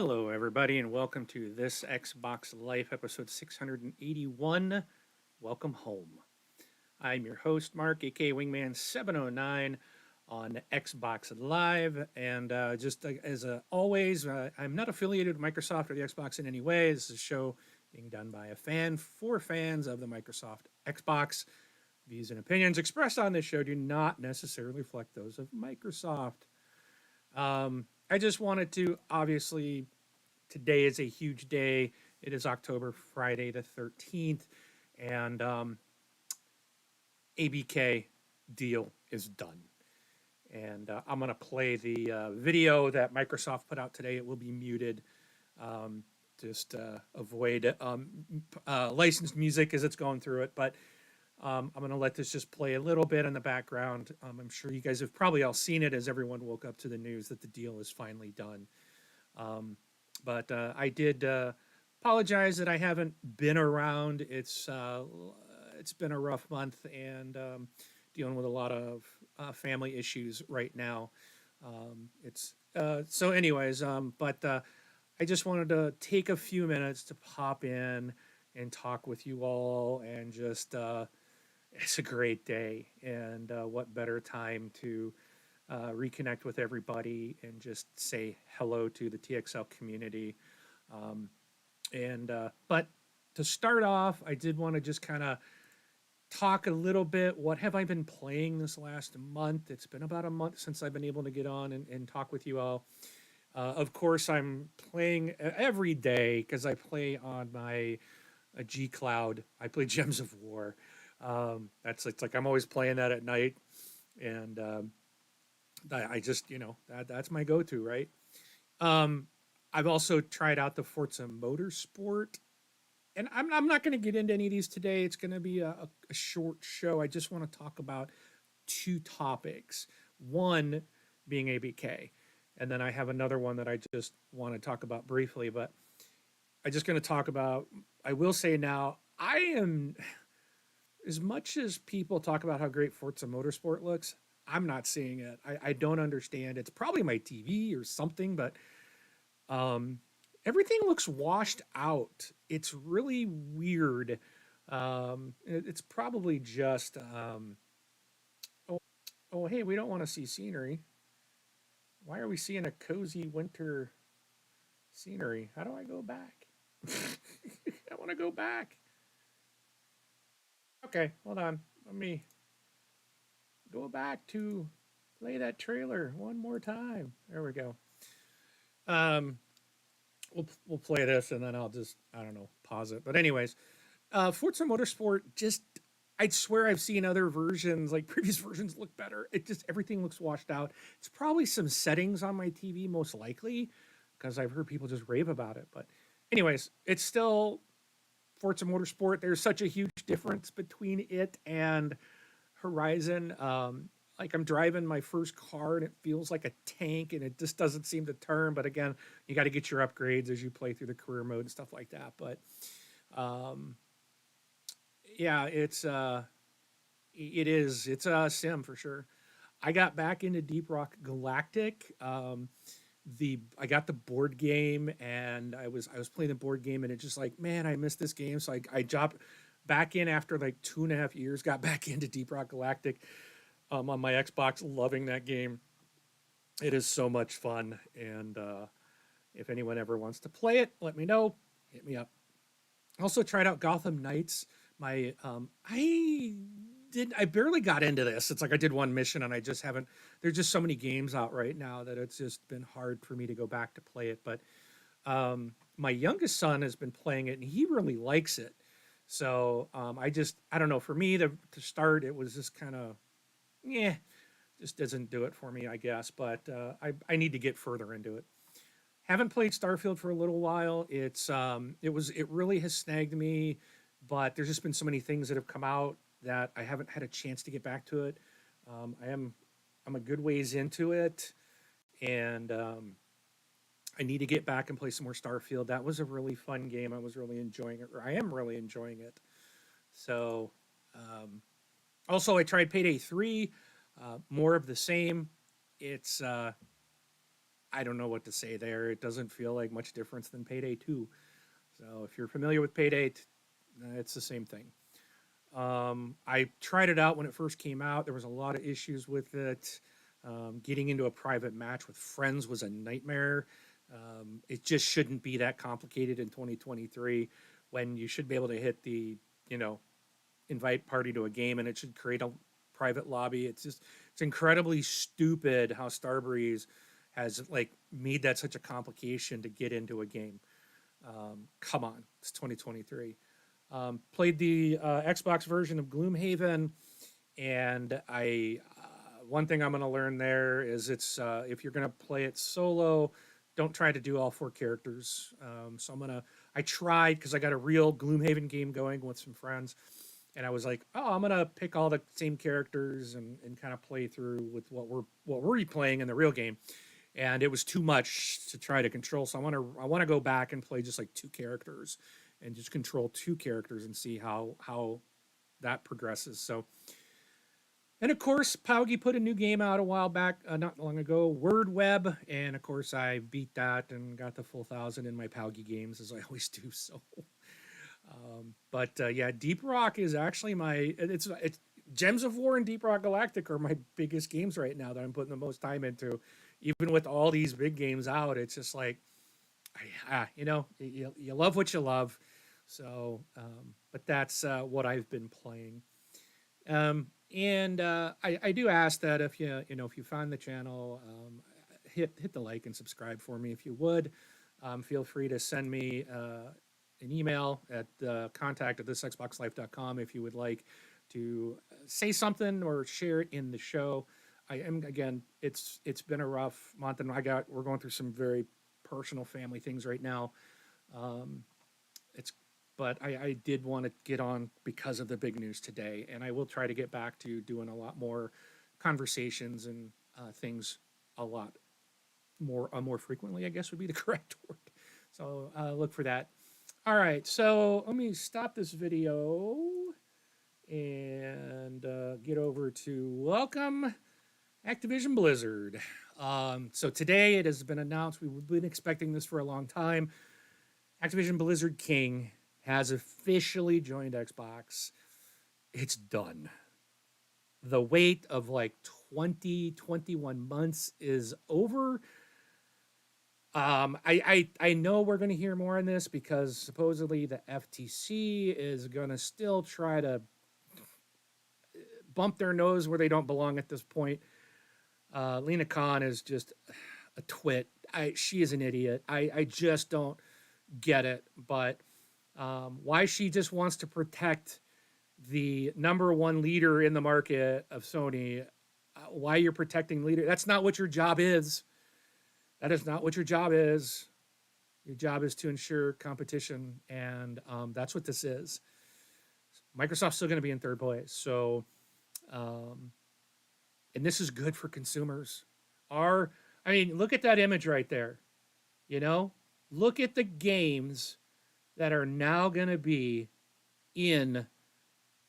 Hello, everybody, and welcome to this Xbox Life episode 681. Welcome home. I'm your host, Mark, aka Wingman709 on Xbox Live. And just as always, I'm not affiliated with Microsoft or the Xbox in any way. This is a show being done by a fan for fans of the Microsoft Xbox. Views and opinions expressed on this show do not necessarily reflect those of Microsoft. I just wanted to obviously, today is a huge day. It is October, Friday the 13th, and ABK deal is done. And I'm going to play the video that Microsoft put out today. It will be muted. Just avoid licensed music as it's going through it. But I'm going to let this just play a little bit in the background. I'm sure you guys have probably all seen it as everyone woke up to the news that the deal is finally done. But I did apologize that I haven't been around. It's been a rough month and dealing with a lot of family issues right now. So, anyways, but I just wanted to take a few minutes to pop in and talk with you all, and just it's a great day, and what better time to reconnect with everybody and just say hello to the TXL community. But to start off, I did want to just kind of talk a little bit. What have I been playing this last month? It's been about a month since I've been able to get on and talk with you all. Of course, I'm playing every day because I play on my G Cloud. I play Gems of War. It's like I'm always playing that at night, and I just that's my go-to, right? I've also tried out the Forza Motorsport, and I'm not going to get into any of these today. It's going to be a short show. I just want to talk about two topics. One being ABK, and then I have another one that I just want to talk about briefly. But I'm just going to talk about. I will say now, I am, as much as people talk about how great Forza Motorsport looks, I'm not seeing it. I don't understand. It's probably my TV or something, but um, everything looks washed out. It's really weird. It's probably just, oh, oh, hey, we don't want to see scenery. Why are we seeing a cozy winter scenery? How do I go back? I want to go back. Okay, hold on. Let me go back to play that trailer one more time. There we go. Um, we'll play this, and then I'll just, I don't know, pause it. But anyways, Forza Motorsport, just, I'd swear I've seen other versions, like previous versions, look better. It just, everything looks washed out. It's probably some settings on my TV, most likely, because I've heard people just rave about it. But anyways, it's still Forza Motorsport. There's such a huge difference between it and Horizon. Like, I'm driving my first car and it feels like a tank and it just doesn't seem to turn. But again, you got to get your upgrades as you play through the career mode and stuff like that. But um, yeah, it's a sim for sure. I got back into Deep Rock Galactic. I got the board game, and I was playing the board game, and it's just like, man, I missed this game. So I dropped back in after like 2.5 years. Got back into Deep Rock Galactic on my Xbox, loving that game. It is so much fun, and if anyone ever wants to play it, let me know. Hit me up. Also tried out Gotham Knights. My I barely got into this. It's like I did one mission and I just haven't. There's just so many games out right now that it's just been hard for me to go back to play it. But my youngest son has been playing it and he really likes it. So I don't know. For me to start, it was just kind of, yeah, just doesn't do it for me, I guess. But I need to get further into it. Haven't played Starfield for a little while. It really has snagged me, but there's just been so many things that have come out that I haven't had a chance to get back to it. I'm a good ways into it, and I need to get back and play some more Starfield. That was a really fun game. I was really enjoying it, or I am really enjoying it. So, also I tried Payday 3, more of the same. It's I don't know what to say there. It doesn't feel like much difference than Payday 2. So if you're familiar with Payday, it's the same thing. I tried it out when it first came out. There was a lot of issues with it. Getting into a private match with friends was a nightmare. It just shouldn't be that complicated in 2023 when you should be able to hit the, you know, invite party to a game and it should create a private lobby. It's incredibly stupid how Starbreeze has like made that such a complication to get into a game. Come on, it's 2023. Played the Xbox version of Gloomhaven, and one thing I'm going to learn there is it's if you're going to play it solo, don't try to do all 4 characters. So I tried because I got a real Gloomhaven game going with some friends, and I was like, oh, I'm gonna pick all the same characters and kind of play through with what we're playing in the real game, and it was too much to try to control. So I want to go back and play just like 2 characters and just control 2 characters and see how that progresses. So, and of course, Paugi put a new game out a while back, not long ago, Word Web, and of course I beat that and got the full 1,000 in my Paugi games as I always do. So, but yeah, Deep Rock is actually it's Gems of War and Deep Rock Galactic are my biggest games right now that I'm putting the most time into. Even with all these big games out, it's just like, you know, you love what you love. So, but that's what I've been playing. And I do ask that if if you find the channel, hit the like and subscribe for me if you would. Feel free to send me an email at contact@thisxboxlife.com if you would like to say something or share it in the show. Again, it's been a rough month, and we're going through some very personal family things right now. But I did want to get on because of the big news today, and I will try to get back to doing a lot more conversations and things a lot more frequently, I guess would be the correct word. So look for that. All right, so let me stop this video and get over to welcome Activision Blizzard. So today it has been announced, we've been expecting this for a long time. Activision Blizzard King has officially joined Xbox. It's done. The wait of like 21 months is over. I know we're going to hear more on this because supposedly the FTC is going to still try to bump their nose where they don't belong at this point. Lena Khan is just a twit. She is an idiot. I just don't get it. But why she just wants to protect the number one leader in the market of Sony, why you're protecting leader. That's not what your job is. That is not what your job is. Your job is to ensure competition, and that's what this is. Microsoft's still going to be in third place. So, and this is good for consumers. Look at that image right there. You know, look at the games that are now going to be in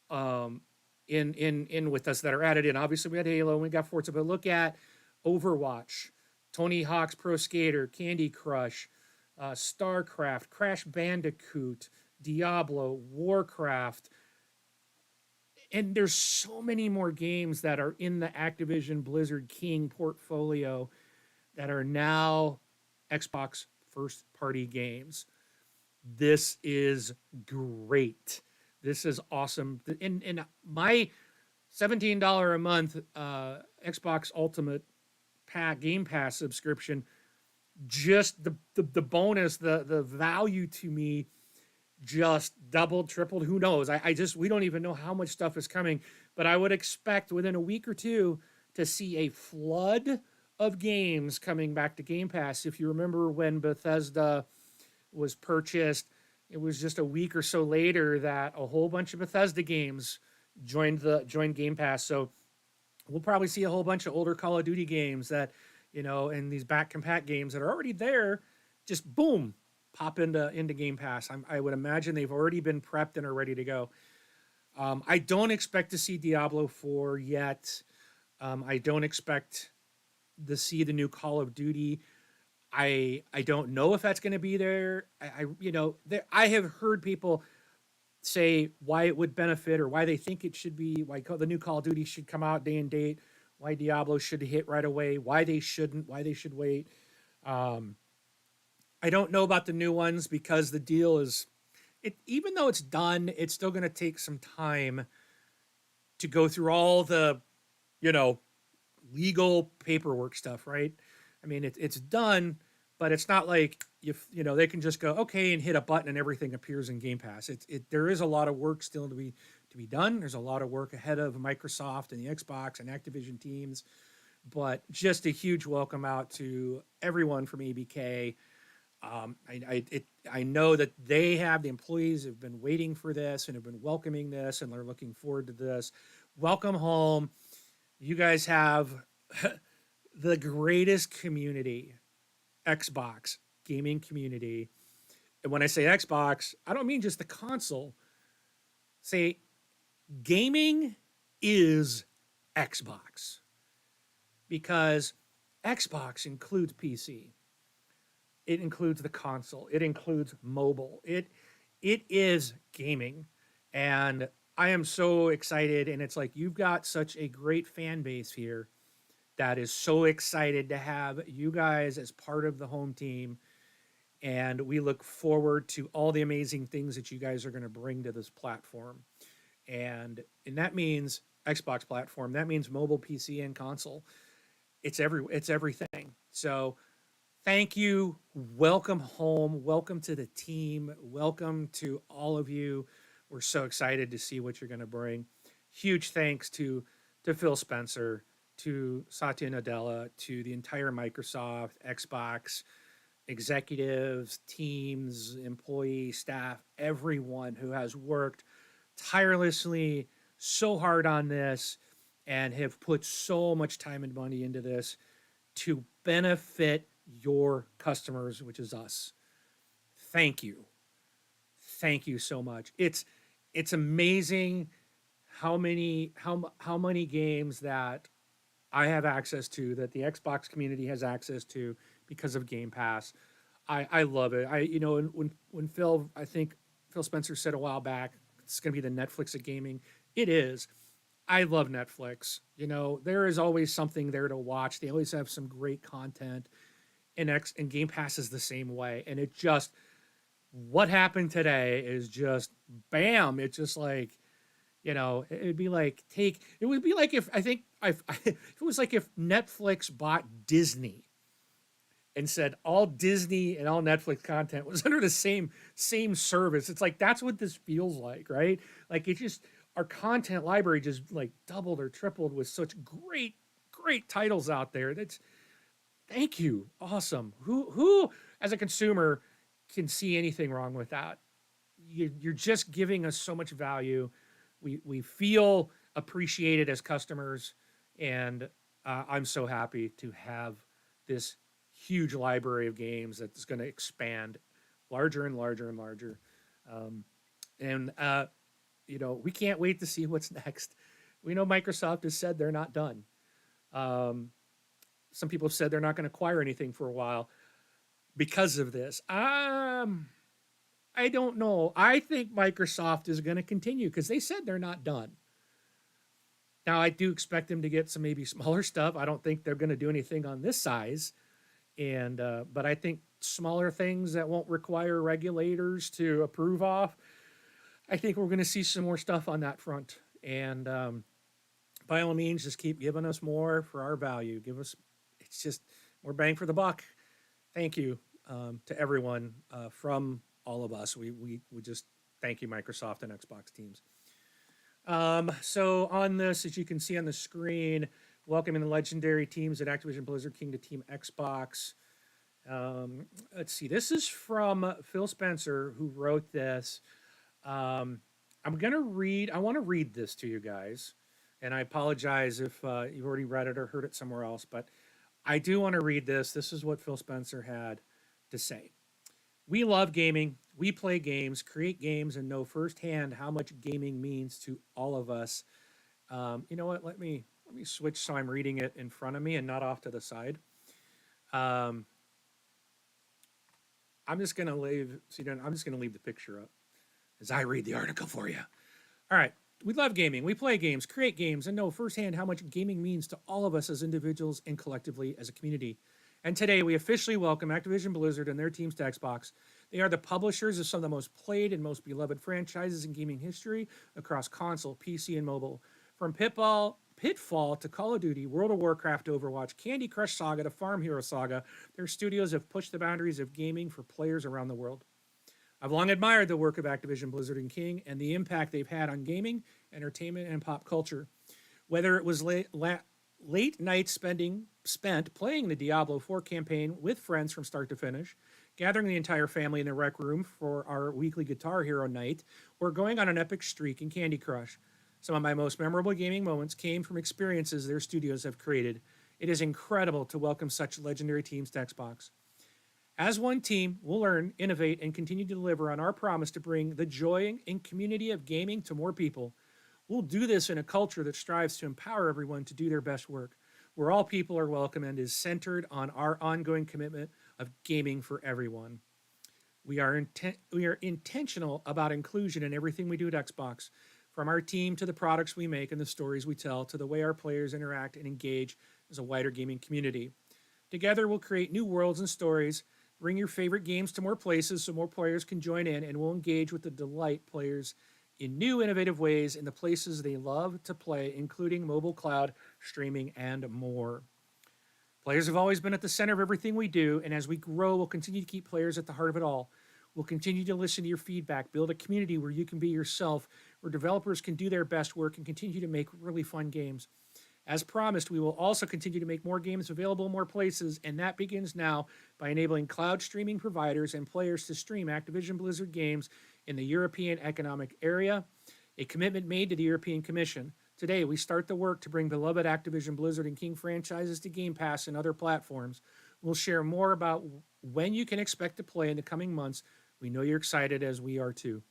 with us that are added in. Obviously, we had Halo and we got Forza, but look at Overwatch, Tony Hawk's Pro Skater, Candy Crush, StarCraft, Crash Bandicoot, Diablo, Warcraft. And there's so many more games that are in the Activision Blizzard King portfolio that are now Xbox first-party games. This is great. This is awesome. In my $17 a month Xbox Ultimate Game Pass subscription, just the bonus, the value to me just doubled, tripled. Who knows? We don't even know how much stuff is coming, but I would expect within a week or two to see a flood of games coming back to Game Pass. If you remember when Bethesda was purchased, it was just a week or so later that a whole bunch of Bethesda games joined Game Pass. So we'll probably see a whole bunch of older Call of Duty games that, and these back compat games that are already there, just boom, pop into Game Pass. I would imagine they've already been prepped and are ready to go. I don't expect to see Diablo 4 yet. I don't expect to see the new Call of Duty. I don't know if that's going to be there. I have heard people say why it would benefit or why they think it should be, why the new Call of Duty should come out day and date, why Diablo should hit right away, why they shouldn't, why they should wait. Um, I don't know about the new ones because the deal is it, even though it's done, it's still going to take some time to go through all the, you know, legal paperwork stuff, right? I mean, it's done, but it's not like they can just go okay and hit a button and everything appears in Game Pass. There is a lot of work still to be done. There's a lot of work ahead of Microsoft and the Xbox and Activision teams, but just a huge welcome out to everyone from ABK. I know that the employees have been waiting for this and have been welcoming this and they're looking forward to this. Welcome home. You guys have the greatest community, Xbox gaming community. And when I say Xbox, I don't mean just the console. Say gaming is Xbox because Xbox includes PC. It includes the console. It includes mobile. It is gaming. And I am so excited. And it's like you've got such a great fan base here that is so excited to have you guys as part of the home team. And we look forward to all the amazing things that you guys are going to bring to this platform. And that means Xbox platform. That means mobile, PC, and console. It's everything. So thank you. Welcome home. Welcome to the team. Welcome to all of you. We're so excited to see what you're going to bring. Huge thanks to Phil Spencer, to Satya Nadella, to the entire Microsoft, Xbox, executives, teams, employee, staff, everyone who has worked tirelessly so hard on this and have put so much time and money into this to benefit your customers, which is us. Thank you. Thank you so much. It's amazing how many games that I have access to, that the Xbox community has access to because of Game Pass. I love it. When I think Phil Spencer said a while back, it's going to be the Netflix of gaming. It is. I love Netflix. There is always something there to watch. They always have some great content, and Game Pass is the same way. And what happened today is just bam. It's just like, it would be like if I think it was like if Netflix bought Disney and said all Disney and all Netflix content was under the same service. It's like that's what this feels like, right? Like it just our content library just like doubled or tripled with such great titles out there. That's thank you. Awesome. Who as a consumer can see anything wrong with that? You're just giving us so much value. We feel appreciated as customers, and I'm so happy to have this huge library of games that's going to expand larger and larger and larger. And we can't wait to see what's next. We know Microsoft has said they're not done. Some people have said they're not going to acquire anything for a while because of this. I don't know. I think Microsoft is going to continue because they said they're not done. Now, I do expect them to get some maybe smaller stuff. I don't think they're going to do anything on this size, but I think smaller things that won't require regulators to approve off. I think we're going to see some more stuff on that front. And by all means, just keep giving us more for our value. It's just more bang for the buck. Thank you to everyone from all of us. We just thank you, Microsoft and Xbox teams. So on this, as you can see on the screen, welcoming the legendary teams at Activision Blizzard King to Team Xbox. Let's see. This is from Phil Spencer, who wrote this. I want to read this to you guys, and I apologize if you've already read it or heard it somewhere else, but I do want to read this. This is what Phil Spencer had to say. We love gaming. We play games, create games, and know firsthand how much gaming means to all of us. You know what? Let me switch so I'm reading it in front of me and not off to the side. I'm just gonna leave. So you don't, I'm just gonna leave the picture up as I read the article for you. All right. We love gaming. We play games, create games, and know firsthand how much gaming means to all of us as individuals and collectively as a community. And today we officially welcome Activision Blizzard and their teams to Xbox. They are the publishers of some of the most played and most beloved franchises in gaming history across console, PC, and mobile. From Pitfall to Call of Duty, World of Warcraft, Overwatch, Candy Crush Saga to Farm Hero Saga, their studios have pushed the boundaries of gaming for players around the world. I've long admired the work of Activision Blizzard and King and the impact they've had on gaming, entertainment, and pop culture. Whether it was late nights spent playing the Diablo 4 campaign with friends from start to finish, gathering the entire family in the rec room for our weekly Guitar Hero night, or going on an epic streak in Candy Crush. Some of my most memorable gaming moments came from experiences their studios have created. It is incredible to welcome such legendary teams to Xbox. As one team, we'll learn, innovate, and continue to deliver on our promise to bring the joy and community of gaming to more people. We'll do this in a culture that strives to empower everyone to do their best work, where all people are welcome and is centered on our ongoing commitment of gaming for everyone. We are intentional about inclusion in everything we do at Xbox, from our team to the products we make and the stories we tell to the way our players interact and engage as a wider gaming community. Together, we'll create new worlds and stories. Bring your favorite games to more places so more players can join in, and we'll engage with the delight players in new innovative ways in the places they love to play, including mobile cloud, streaming, and more. Players have always been at the center of everything we do, and as we grow, we'll continue to keep players at the heart of it all. We'll continue to listen to your feedback, build a community where you can be yourself, where developers can do their best work and continue to make really fun games. As promised, we will also continue to make more games available in more places, and that begins now by enabling cloud streaming providers and players to stream Activision Blizzard games in the European Economic Area, a commitment made to the European Commission. Today, we start the work to bring beloved Activision Blizzard and King franchises to Game Pass and other platforms. We'll share more about when you can expect to play in the coming months. We know you're excited, as we are too.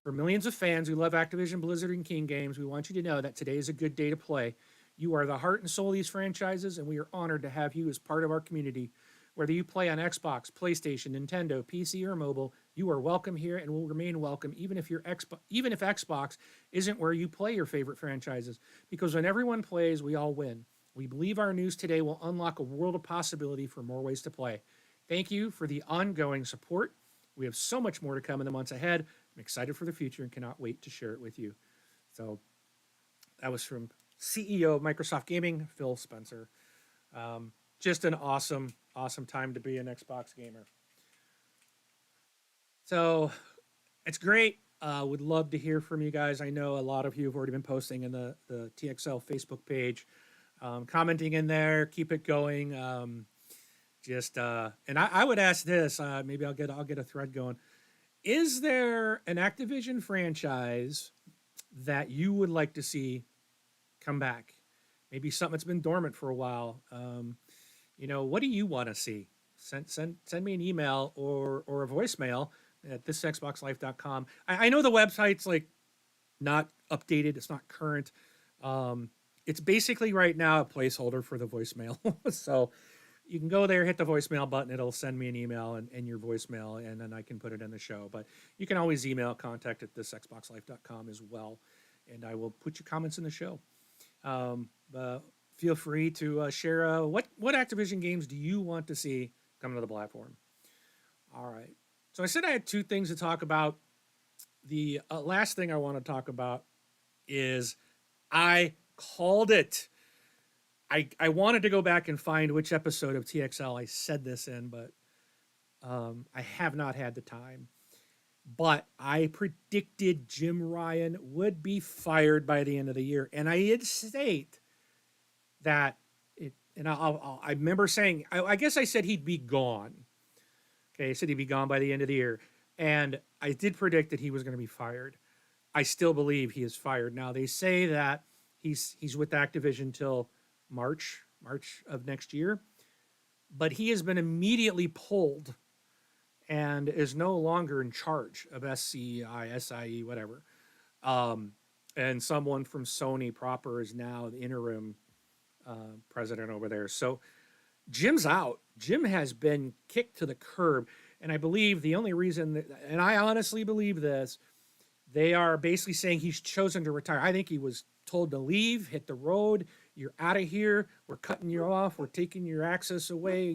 For millions of fans who love Activision Blizzard and King games, we want you to know that today is a good day to play. You are the heart and soul of these franchises, and we are honored to have you as part of our community. Whether you play on Xbox, PlayStation, Nintendo, PC, or mobile, you are welcome here and will remain welcome even if Xbox isn't where you play your favorite franchises. Because when everyone plays, we all win. We believe our news today will unlock a world of possibility for more ways to play. Thank you for the ongoing support. We have so much more to come in the months ahead. I'm excited for the future and cannot wait to share it with you. So that was from CEO of Microsoft Gaming, Phil Spencer. Just an awesome time to be an Xbox gamer. So it's great. Would love to hear from you guys. I know a lot of you have already been posting in the TXL Facebook page, commenting in there. Keep it going. And I would ask this. Maybe I'll get a thread going. Is there an Activision franchise that you would like to see come back? Maybe something that's been dormant for a while. What do you want to see? Send me an email or a voicemail at thisxboxlife.com. I know the website's like not updated. It's not current. It's basically right now a placeholder for the voicemail. So you can go there, hit the voicemail button. It'll send me an email and your voicemail, and then I can put it in the show. But you can always email contact at thisxboxlife.com as well, and I will put your comments in the show. Feel free to share what Activision games do you want to see come to the platform. All right. So I said I had two things to talk about. The last thing I want to talk about is I called it. I wanted to go back and find which episode of TXL I said this in, but I have not had the time. But I predicted Jim Ryan would be fired by the end of the year. And I did state that I remember saying, I guess I said he'd be gone. Okay, I said he'd be gone by the end of the year. And I did predict that he was going to be fired. I still believe he is fired. Now, they say that he's with Activision till March of next year. But he has been immediately pulled and is no longer in charge of SCI, SIE, whatever. And someone from Sony proper is now the interim president over there. So Jim's out. Jim has been kicked to the curb. And I believe the only reason that, and I honestly believe this, they are basically saying he's chosen to retire. I think he was told to leave, hit the road. You're out of here. We're cutting you off. We're taking your access away.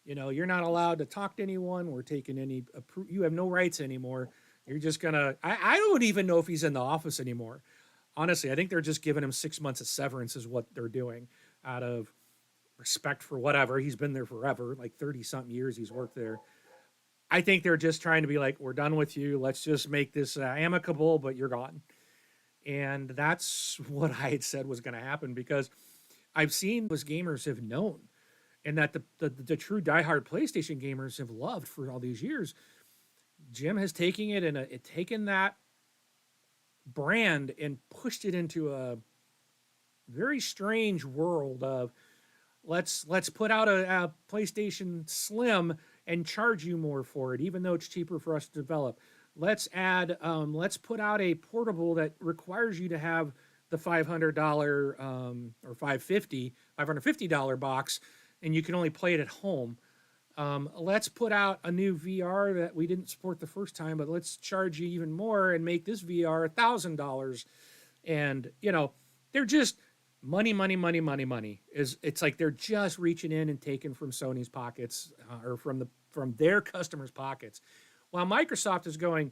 You're not allowed to talk to anyone. We're taking any. You have no rights anymore. You're just gonna. I don't even know if he's in the office anymore. Honestly, I think they're just giving him 6 months of severance is what they're doing out of respect for whatever. He's been there forever, like 30 something years he's worked there. I think they're just trying to be like, we're done with you. Let's just make this amicable, but you're gone. And that's what I had said was going to happen because I've seen what gamers have known and that the true diehard PlayStation gamers have loved for all these years. Jim has taken it and taken that brand and pushed it into a very strange world of let's put out a PlayStation Slim and charge you more for it, even though it's cheaper for us to develop. Let's put out a portable that requires you to have the $500 or $550 box, and you can only play it at home. Let's put out a new VR that we didn't support the first time, but let's charge you even more and make this VR $1,000. And they're just money. It's like they're just reaching in and taking from Sony's pockets or from their customers' pockets, while Microsoft is going,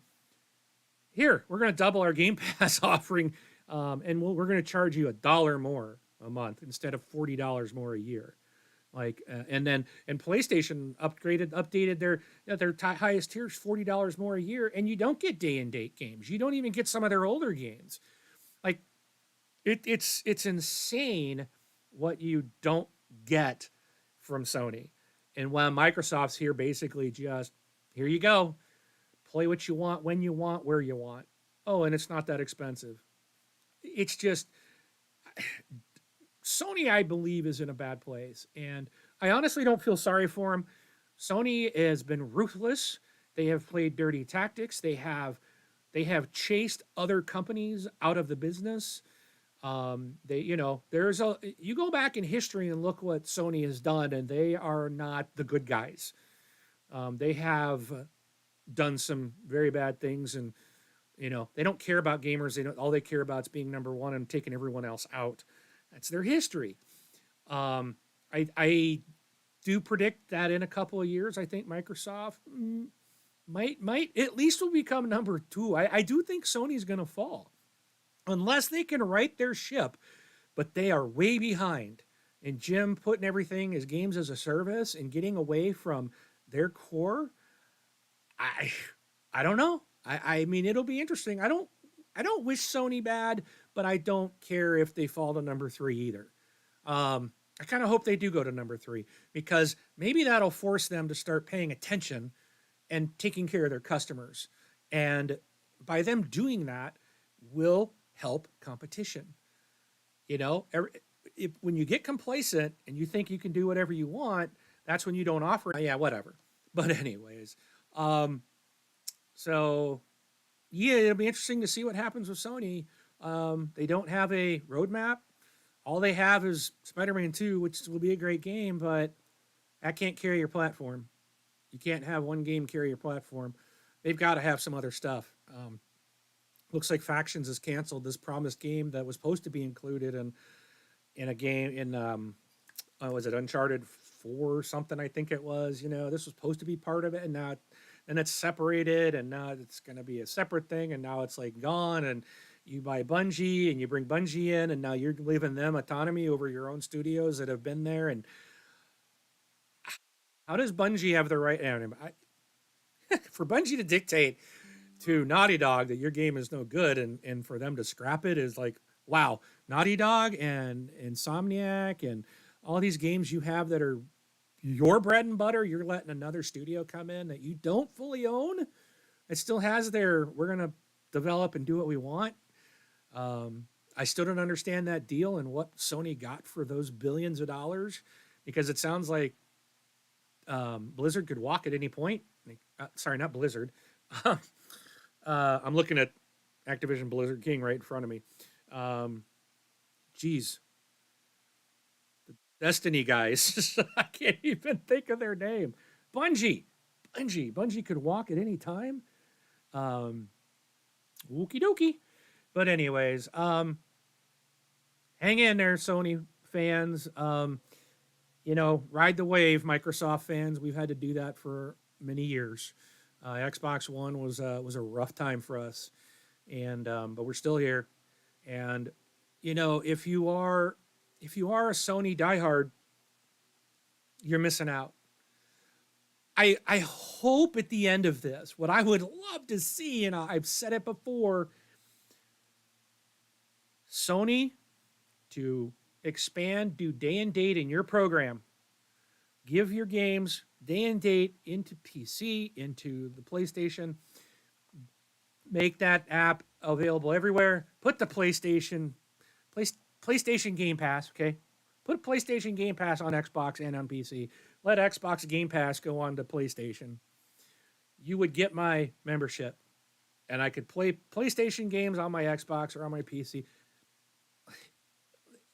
here, we're going to double our Game Pass offering, and we're going to charge you $1 more a month instead of $40 more a year. And PlayStation updated their highest tiers $40 more a year, and you don't get day and date games. You don't even get some of their older games. Like it's insane what you don't get from Sony. And while Microsoft's here basically just, here you go. Play what you want, when you want, where you want. Oh, and it's not that expensive. It's just Sony, I believe, is in a bad place. And I honestly don't feel sorry for them. Sony has been ruthless. They have played dirty tactics. They have chased other companies out of the business. You go back in history and look what Sony has done, and they are not the good guys. They have done some very bad things, and they don't care about gamers. All they care about is being number one and taking everyone else out. That's their history. I do predict that in a couple of years, I think Microsoft might at least will become number two. I do think Sony's going to fall unless they can right their ship, but they are way behind. And Jim putting everything as games as a service and getting away from their core, I don't know. I mean, it'll be interesting. I don't wish Sony bad, but I don't care if they fall to number three either. I kind of hope they do go to number three because maybe that'll force them to start paying attention and taking care of their customers. And by them doing that will help competition. When you get complacent and you think you can do whatever you want, that's when you don't offer it. Yeah, whatever. But anyways, so yeah, it'll be interesting to see what happens with Sony. They don't have a roadmap. All they have is Spider-Man 2, which will be a great game, but that can't carry your platform. You can't have one game carry your platform. They've got to have some other stuff. Looks like Factions has canceled this promised game that was supposed to be included in a game in was it Uncharted 4 or something, I think it was. This was supposed to be part of it, and now it's separated, and now it's going to be a separate thing, and now it's like gone, and you buy Bungie and you bring Bungie in, and now you're leaving them autonomy over your own studios that have been there. And how does Bungie have the right for Bungie to dictate to Naughty Dog that your game is no good and for them to scrap it is like, wow, Naughty Dog and Insomniac and all these games you have that are your bread and butter, you're letting another studio come in that you don't fully own. It still has we're going to develop and do what we want. I still don't understand that deal and what Sony got for those billions of dollars, because it sounds like Blizzard could walk at any point. Sorry, not Blizzard. I'm looking at Activision Blizzard King right in front of me. Geez. The Destiny guys. I can't even think of their name. Bungie. Bungie. Bungie could walk at any time. Wookie dokie. But anyways, hang in there, Sony fans. Ride the wave, Microsoft fans. We've had to do that for many years. Xbox One was a rough time for us, and but we're still here. And if you are a Sony diehard, you're missing out. I hope at the end of this, what I would love to see, and I've said it before, Sony to expand, do day and date in your program. Give your games day and date into PC, into the PlayStation. Make that app available everywhere. Put the PlayStation Game Pass, okay? Put PlayStation Game Pass on Xbox and on PC. Let Xbox Game Pass go on to PlayStation. You would get my membership, and I could play PlayStation games on my Xbox or on my PC.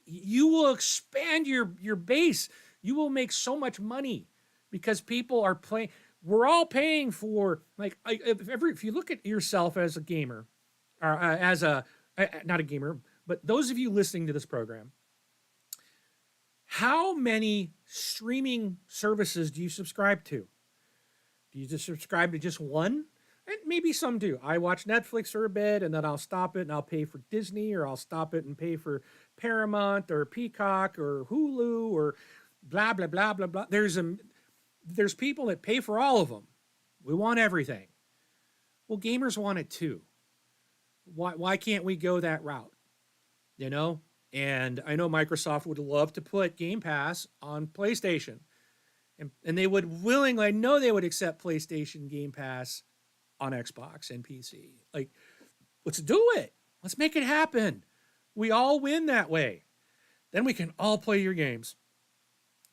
You will expand your base. You will make so much money because people are playing. We're all paying for, like, if you look at yourself as a gamer, or as not a gamer, but those of you listening to this program, how many streaming services do you subscribe to? Do you just subscribe to just one? And maybe some do. I watch Netflix for a bit, and then I'll stop it and I'll pay for Disney, or I'll stop it and pay for Paramount or Peacock or Hulu or blah, blah, blah, blah, blah. There's people that pay for all of them. We want everything. Well, gamers want it too. Why can't we go that route? And I know Microsoft would love to put Game Pass on PlayStation. And they would willingly, I know they would accept PlayStation Game Pass on Xbox and PC. Like, let's do it. Let's make it happen. We all win that way. Then we can all play your games.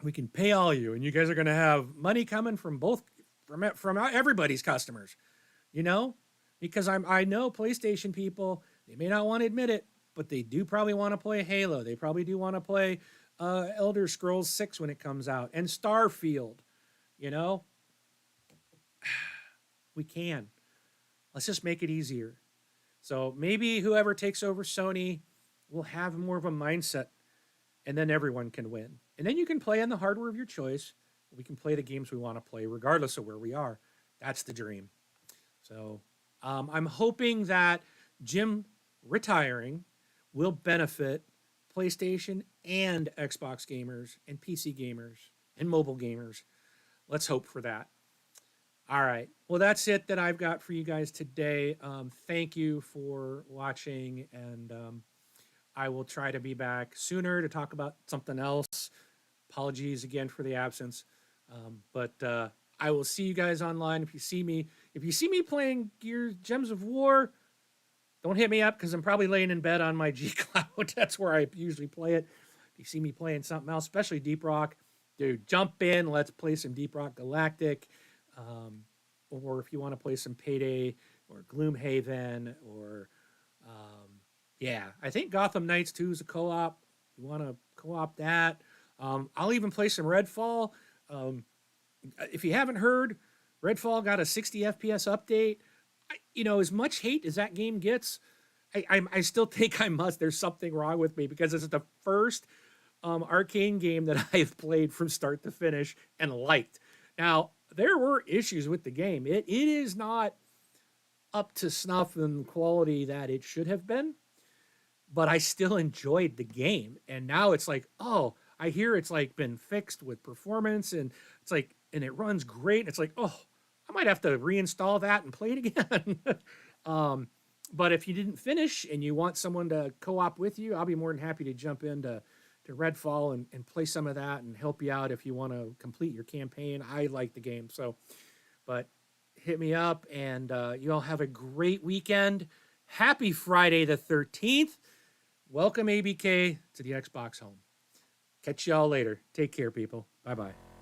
We can pay all you, and you guys are going to have money coming from everybody's customers, because I know PlayStation people, they may not want to admit it, but they do probably want to play Halo. They probably do want to play Elder Scrolls 6 when it comes out, and Starfield. We can. Let's just make it easier. So maybe whoever takes over Sony will have more of a mindset, and then everyone can win. And then you can play on the hardware of your choice. We can play the games we want to play regardless of where we are. That's the dream. So I'm hoping that Jim retiring will benefit PlayStation and Xbox gamers and PC gamers and mobile gamers. Let's hope for that. All right. Well, that's it that I've got for you guys today. Thank you for watching, and I will try to be back sooner to talk about something else. Apologies again for the absence. But I will see you guys online. If you see me playing Gems of War, don't hit me up because I'm probably laying in bed on my G Cloud. That's where I usually play it. If you see me playing something else, especially Deep Rock, dude, jump in. Let's play some Deep Rock Galactic. Or if you want to play some Payday or Gloomhaven or, I think Gotham Knights 2 is a co-op. You want to co-op that. I'll even play some Redfall. If you haven't heard, Redfall got a 60 FPS update. As much hate as that game gets, I still think there's something wrong with me because it's the first arcane game that I've played from start to finish and liked. Now, there were issues with the game. It is not up to snuff and quality that it should have been, but I still enjoyed the game. And now it's like, oh, I hear it's like been fixed with performance, and it's like, and it runs great. It's like, oh, I might have to reinstall that and play it again. But if you didn't finish and you want someone to co-op with you, I'll be more than happy to jump into Redfall and play some of that and help you out if you want to complete your campaign. I like the game. So, but hit me up, and you all have a great weekend. Happy Friday the 13th. Welcome ABK to the Xbox home. Catch y'all later. Take care, people. Bye-bye.